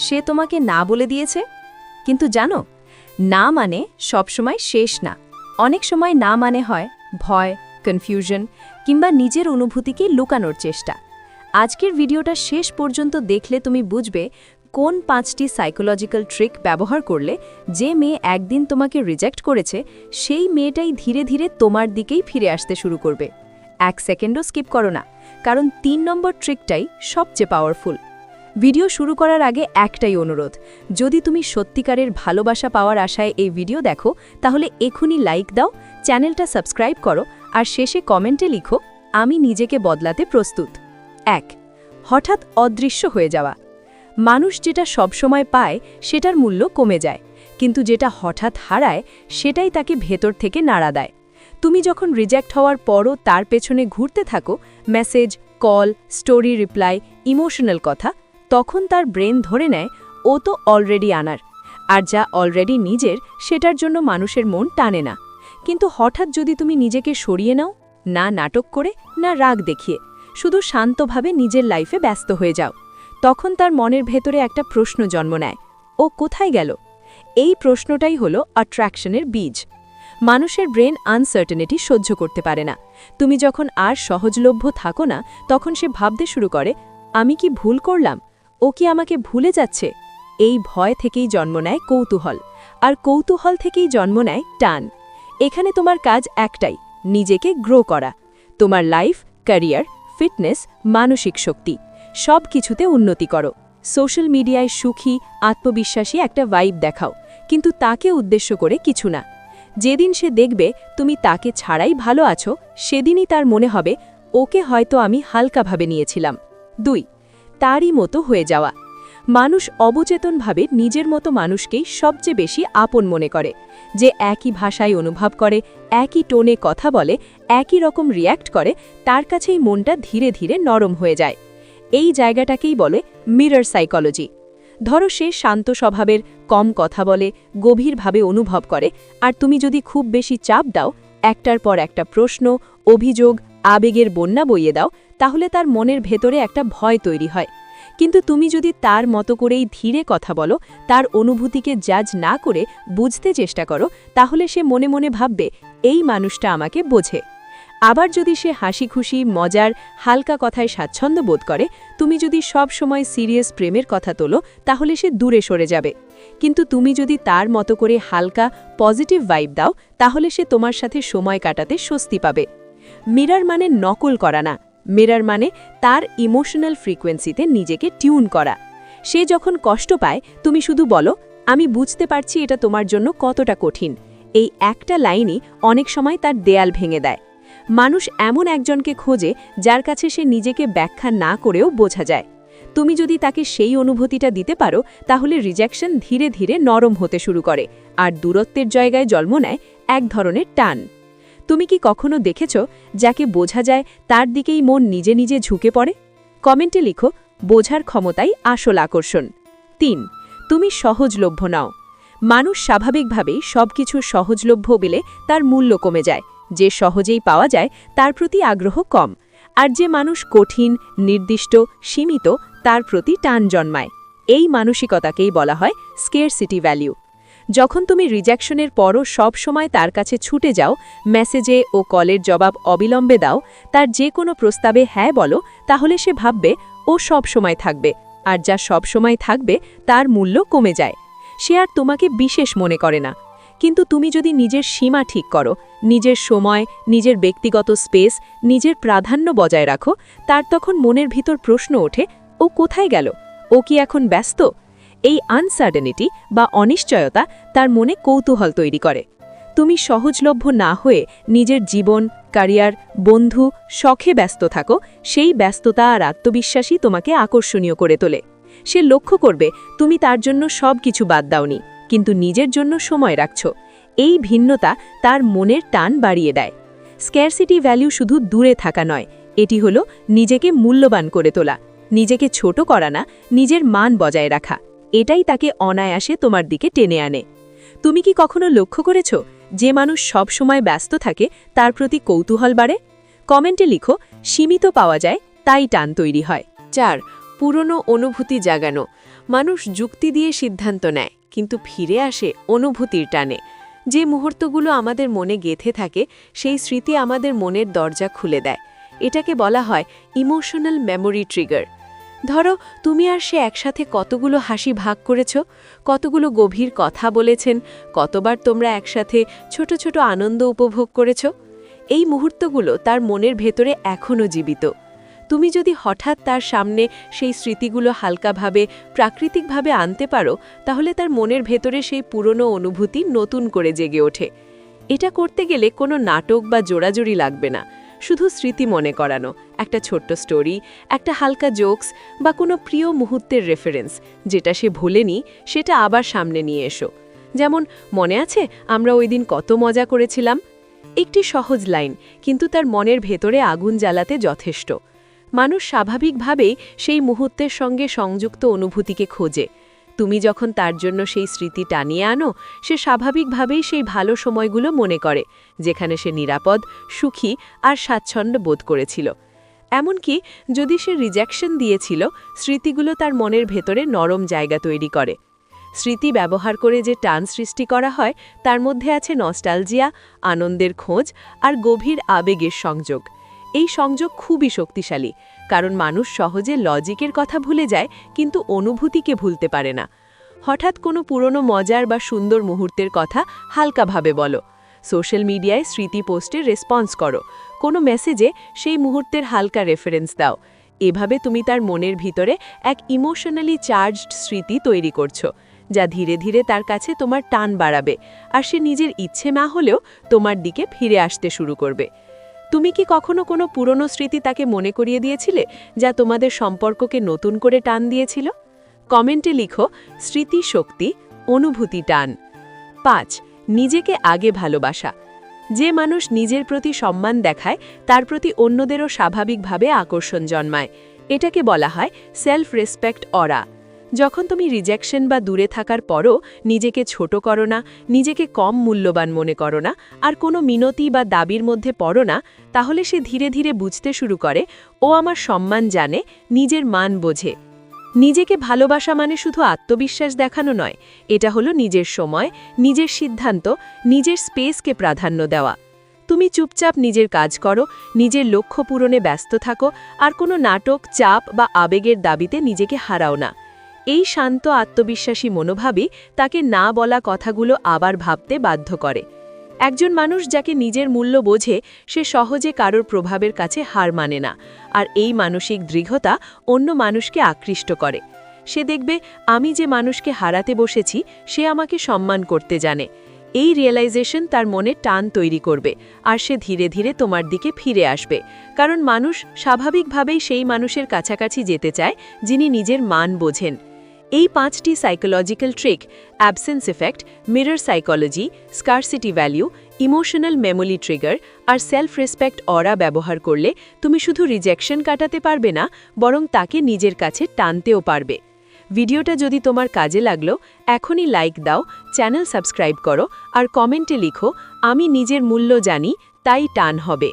সে তোমাকে না বলে দিয়েছে। কিন্তু জানো, না মানে সবসময় শেষ না। অনেক সময় না মানে হয় ভয়, কনফিউশন কিংবা নিজের অনুভূতিকে লুকানোর চেষ্টা। আজকের ভিডিওটা শেষ পর্যন্ত দেখলে তুমি বুঝবে কোন 5টি সাইকোলজিক্যাল ট্রিক ব্যবহার করলে যে মেয়ে একদিন তোমাকে রিজেক্ট করেছে সেই মেয়েটাই ধীরে ধীরে তোমার দিকেই ফিরে আসতে শুরু করবে। 1 সেকেন্ডও স্কিপ করো না, কারণ 3 নম্বর ট্রিকটাই সবচেয়ে পাওয়ারফুল। ভিডিও শুরু করার আগে একটাই অনুরোধ, যদি তুমি সত্যিকারের ভালোবাসা পাওয়ার আশায় এই ভিডিও দেখো তাহলে এখনই লাইক দাও, চ্যানেলটা সাবস্ক্রাইব করো আর শেষে কমেন্টে লিখো আমি নিজেকে বদলাতে প্রস্তুত। 1. হঠাৎ অদৃশ্য হয়ে যাওয়া। মানুষ যেটা সবসময় পায় সেটার মূল্য কমে যায়, কিন্তু যেটা হঠাৎ হারায় সেটাই তাকে ভেতর থেকে নাড়া দেয়। তুমি যখন রিজেক্ট হওয়ার পরও তার পেছনে ঘুরতে থাকো, message, call, story reply, emotional কথা, তখন তার ব্রেন ধরে নেয় ও তো অলরেডি আনার, আর যা অলরেডি নিজের সেটার জন্য মানুষের মন টানে না। কিন্তু হঠাৎ যদি তুমি নিজেকে সরিয়ে নাও, না নাটক করে না রাগ দেখিয়ে, শুধু শান্তভাবে নিজের লাইফে ব্যস্ত হয়ে যাও, তখন তার মনের ভেতরে একটা প্রশ্ন জন্ম নেয়, ও কোথায় গেল? এই প্রশ্নটাই হলো অ্যাট্রাকশনের বীজ। মানুষের ব্রেন আনসার্টেনিটি সহ্য করতে পারে না। তুমি যখন আর সহজলভ্য থাকো না, তখন সে ভাবতে শুরু করে, আমি কি ভুল করলাম? ও কি আমাকে ভুলে যাচ্ছে? এই ভয় থেকেই জন্ম নেয় কৌতূহল, আর কৌতূহল থেকেই জন্ম নেয় টান। এখানে তোমার কাজ একটাই, নিজেকে গ্রো করা। তোমার লাইফ, ক্যারিয়ার, ফিটনেস, মানসিক শক্তি সব কিছুতে উন্নতি করো। সোশ্যাল মিডিয়ায় সুখী, আত্মবিশ্বাসী একটা ভাইব দেখাও, কিন্তু তাকে উদ্দেশ্য করে কিছু না। যেদিন সে দেখবে তুমি তাকে ছাড়াই ভালো আছো, সেদিনই তার মনে হবে ওকে হয়তো আমি হালকাভাবে নিয়েছিলাম। 2. তারই মতো হয়ে যাওয়া। মানুষ অবচেতনভাবে নিজের মতো মানুষকেই সবচেয়ে বেশি আপন মনে করে। যে একই ভাষায় অনুভব করে, একই টোনে কথা বলে, একই রকম রিয়্যাক্ট করে, তার কাছেই মনটা ধীরে ধীরে নরম হয়ে যায়। এই জায়গাটাকেই বলে মিরর সাইকোলজি। ধরো সে শান্ত স্বভাবের, কম কথা বলে, গভীরভাবে অনুভব করে, আর তুমি যদি খুব বেশি চাপ দাও, একটার পর একটা প্রশ্ন, অভিযোগ, আবেগের বন্যা বইয়ে দাও, তাহলে তার মনের ভেতরে একটা ভয় তৈরি হয়। কিন্তু তুমি যদি তার মতো করেই ধীরে কথা বলো, তার অনুভূতিকে জাজ না করে বুঝতে চেষ্টা করো, তাহলে সে মনে মনে ভাববে এই মানুষটা আমাকে বোঝে। আবার যদি সে হাসি খুশি, মজার, হালকা কথায় স্বাচ্ছন্দ্য বোধ করে, তুমি যদি সব সময় সিরিয়াস প্রেমের কথা তোলো, তাহলে সে দূরে সরে যাবে। কিন্তু তুমি যদি তার মতো করে হালকা, পজিটিভ ভাইব দাও, তাহলে সে তোমার সাথে সময় কাটাতে স্বস্তি পাবে। মিরর মানে নকল করা না, মিরর মানে তার ইমোশনাল ফ্রিকোয়েন্সিতে নিজেকে টিউন করা। সে যখন কষ্ট পায়, তুমি শুধু বলো, আমি বুঝতে পারছি এটা তোমার জন্য কতটা কঠিন। এই একটা লাইনই অনেক সময় তার দেয়াল ভেঙে দেয়। মানুষ এমন একজনকে খোঁজে যার কাছে সে নিজেকে ব্যাখ্যা না করেও বোঝা যায়। তুমি যদি তাকে সেই অনুভূতিটা দিতে পারো, তাহলে রিজেকশন ধীরে ধীরে নরম হতে শুরু করে, আর দূরত্বের জায়গায় জন্ম নেয় এক ধরনের টান। তুমি কি কখনো দেখেছ যাকে বোঝা যায় তার দিকেই মন নিজে নিজে ঝুঁকে পড়ে? কমেন্টে লিখো, বোঝার ক্ষমতাই আসল আকর্ষণ। 3. তুমি সহজলভ্য নাও। মানুষ স্বাভাবিকভাবেই সবকিছু সহজলভ্য বলে তার মূল্য কমে যায়। যে সহজেই পাওয়া যায় তার প্রতি আগ্রহ কম, আর যে মানুষ কঠিন, নির্দিষ্ট, সীমিত, তার প্রতি টান জন্মায়। এই মানসিকতাকেই বলা হয় স্কেরসিটি ভ্যালু। যখন তুমি রিজেকশনের পরও সব সময় তার কাছে ছুটে যাও, মেসেজে ও কলের জবাব অবিলম্বে দাও, তার যে কোনো প্রস্তাবে হ্যাঁ বলো, তাহলে সে ভাববে ও সব সময় থাকবে, আর যা সব সময় থাকবে তার মূল্য কমে যায়। সে আর তোমাকে বিশেষ মনে করে না। কিন্তু তুমি যদি নিজের সীমা ঠিক করো, নিজের সময়, নিজের ব্যক্তিগত স্পেস, নিজের প্রাধান্য বজায় রাখো, তার তখন মনের ভিতর প্রশ্ন ওঠে, ও কোথায় গেল? ও কি এখন ব্যস্ত? এই আনসার্টেনিটি বা অনিশ্চয়তা তার মনে কৌতূহল তৈরি করে। তুমি সহজলভ্য না হয়ে নিজের জীবন, ক্যারিয়ার, বন্ধু, শখে ব্যস্ত থাকো, সেই ব্যস্ততা আর আত্মবিশ্বাসী তোমাকে আকর্ষণীয় করে তোলে। সে লক্ষ্য করবে তুমি তার জন্য সব কিছু বাদ দাওনি, কিন্তু নিজের জন্য সময় রাখছ। এই ভিন্নতা তার মনের টান বাড়িয়ে দেয়। স্ক্যারসিটি ভ্যালু শুধু দূরে থাকা নয়, এটি হলো নিজেকে মূল্যবান করে তোলা, নিজেকে ছোট করা না, নিজের মান বজায় রাখা। এটাই তাকে অনায়াসে তোমার দিকে টেনে আনে। তুমি কি কখনো লক্ষ্য করেছ যে মানুষ সব সময় ব্যস্ত থাকে তার প্রতি কৌতূহল বাড়ে? কমেন্টে লিখো, সীমিত পাওয়া যায় তাই টান তৈরি হয়। 4. পুরনো অনুভূতি জাগানো। মানুষ যুক্তি দিয়ে সিদ্ধান্ত নেয়, কিন্তু ফিরে আসে অনুভূতির টানে। যে মুহূর্তগুলো আমাদের মনে গেঁথে থাকে, সেই স্মৃতি আমাদের মনের দরজা খুলে দেয়। এটাকে বলা হয় ইমোশনাল মেমোরি ট্রিগার। ধরো, তুমি আর সে একসাথে কতগুলো হাসি ভাগ করেছ, কতগুলো গভীর কথা বলেছেন, কতবার তোমরা একসাথে ছোট ছোট আনন্দ উপভোগ করেছ। এই মুহূর্তগুলো তার মনের ভেতরে এখনও জীবিত। তুমি যদি হঠাৎ তার সামনে সেই স্মৃতিগুলো হালকাভাবে, প্রাকৃতিকভাবে আনতে পারো, তাহলে তার মনের ভেতরে সেই পুরনো অনুভূতি নতুন করে জেগে ওঠে। এটা করতে গেলে কোনো নাটক বা জোড়াজুড়ি লাগবে না, শুধু স্মৃতি মনে করানো, একটা ছোট্ট স্টোরি, একটা হালকা জোকস বা কোনো প্রিয় মুহূর্তের রেফারেন্স, যেটা সে ভোলেনি সেটা আবার সামনে নিয়ে এসো। যেমন, মনে আছে আমরা ওই দিন কত মজা করেছিলাম? একটি সহজ লাইন, কিন্তু তার মনের ভেতরে আগুন জ্বালাতে যথেষ্ট। মানুষ স্বাভাবিকভাবেই সেই মুহূর্তের সঙ্গে সংযুক্ত অনুভূতিকে খোঁজে। তুমি যখন তার জন্য সেই স্মৃতি টানিয়ে আনো, সে স্বাভাবিকভাবেই সেই ভালো সময়গুলো মনে করে, যেখানে সে নিরাপদ, সুখী আর স্বাচ্ছন্দ্য বোধ করেছিল। এমনকি যদি সে রিজেকশন দিয়েছিল, স্মৃতিগুলো তার মনের ভেতরে নরম জায়গা তৈরি করে। স্মৃতি ব্যবহার করে যে টান সৃষ্টি করা হয়, তার মধ্যে আছে নস্টালজিয়া, আনন্দের খোঁজ আর গভীর আবেগের সংযোগ। এই সংযোগ খুবই শক্তিশালী, কারণ মানুষ সহজে লজিকের কথা ভুলে যায়, কিন্তু অনুভূতিকে ভুলতে পারে না। হঠাৎ কোনো পুরনো মজার বা সুন্দর মুহূর্তের কথা হালকাভাবে বলো, সোশ্যাল মিডিয়ায় স্মৃতি পোস্টে রেসপন্স করো, কোনো মেসেজে সেই মুহূর্তের হালকা রেফারেন্স দাও। এভাবে তুমি তার মনের ভিতরে এক ইমোশনালি চার্জড স্মৃতি তৈরি করছো, যা ধীরে ধীরে তার কাছে তোমার টান বাড়াবে, আর সে নিজের ইচ্ছে না হলেও তোমার দিকে ফিরে আসতে শুরু করবে। তুমি কি কখনো কোনো পুরনো স্মৃতি তাকে মনে করিয়ে দিয়েছিলে, যা তোমাদের সম্পর্ককে নতুন করে টান দিয়েছিল? কমেন্টে লিখো স্মৃতি শক্তি, অনুভূতি টান। 5. নিজেকে আগে ভালোবাসা। যে মানুষ নিজের প্রতি সম্মান দেখায়, তার প্রতি অন্যদেরও স্বাভাবিকভাবে আকর্ষণ জন্মায়। এটাকে বলা হয় সেলফ রেসপেক্ট অরা। যখন তুমি রিজেকশন বা দূরে থাকার পরও নিজেকে ছোট করো না, নিজেকে কম মূল্যবান মনে করো না, আর কোনো মিনতি বা দাবির মধ্যে পড়ো না, তাহলে সে ধীরে ধীরে বুঝতে শুরু করে, ও আমার সম্মান জানে, নিজের মান বোঝে। নিজেকে ভালোবাসা মানে শুধু আত্মবিশ্বাস দেখানো নয়, এটা হলো নিজের সময়, নিজের সিদ্ধান্ত, নিজের স্পেসকে প্রাধান্য দেওয়া। তুমি চুপচাপ নিজের কাজ করো, নিজের লক্ষ্য পূরণে ব্যস্ত থাকো, আর কোনো নাটক, চাপ বা আবেগের দাবিতে নিজেকে হারাও না। এই শান্ত আত্মবিশ্বাসী মনোভাবই তাকে না বলা কথাগুলো আবার ভাবতে বাধ্য করে। একজন মানুষ যাকে নিজের মূল্য বোঝে, সে সহজে কারোর প্রভাবের কাছে হার মানে না, আর এই মানসিক দৃঢ়তা অন্য মানুষকে আকৃষ্ট করে। সে দেখবে, আমি যে মানুষকে হারাতে বসেছি, সে আমাকে সম্মান করতে জানে। এই রিয়েলাইজেশন তার মনে টান তৈরি করবে, আর সে ধীরে ধীরে তোমার দিকে ফিরে আসবে, কারণ মানুষ স্বাভাবিকভাবেই সেই মানুষের কাছাকাছি যেতে চায় যিনি নিজের মান বোঝেন। এই 5টি psychological trick, absence effect, mirror psychology, scarcity value, emotional memory trigger আর সেলফ রেসপেক্ট অরা ব্যবহার করলে তুমি শুধু রিজেকশন কাটাতে পারবে না, বরং তাকে নিজের কাছে টানতেও পারবে। ভিডিওটা যদি তোমার কাজে লাগলো, এখনই লাইক দাও, চ্যানেল সাবস্ক্রাইব করো, আর কমেন্টে লিখো, আমি নিজের মূল্য জানি, তাই টান হবে।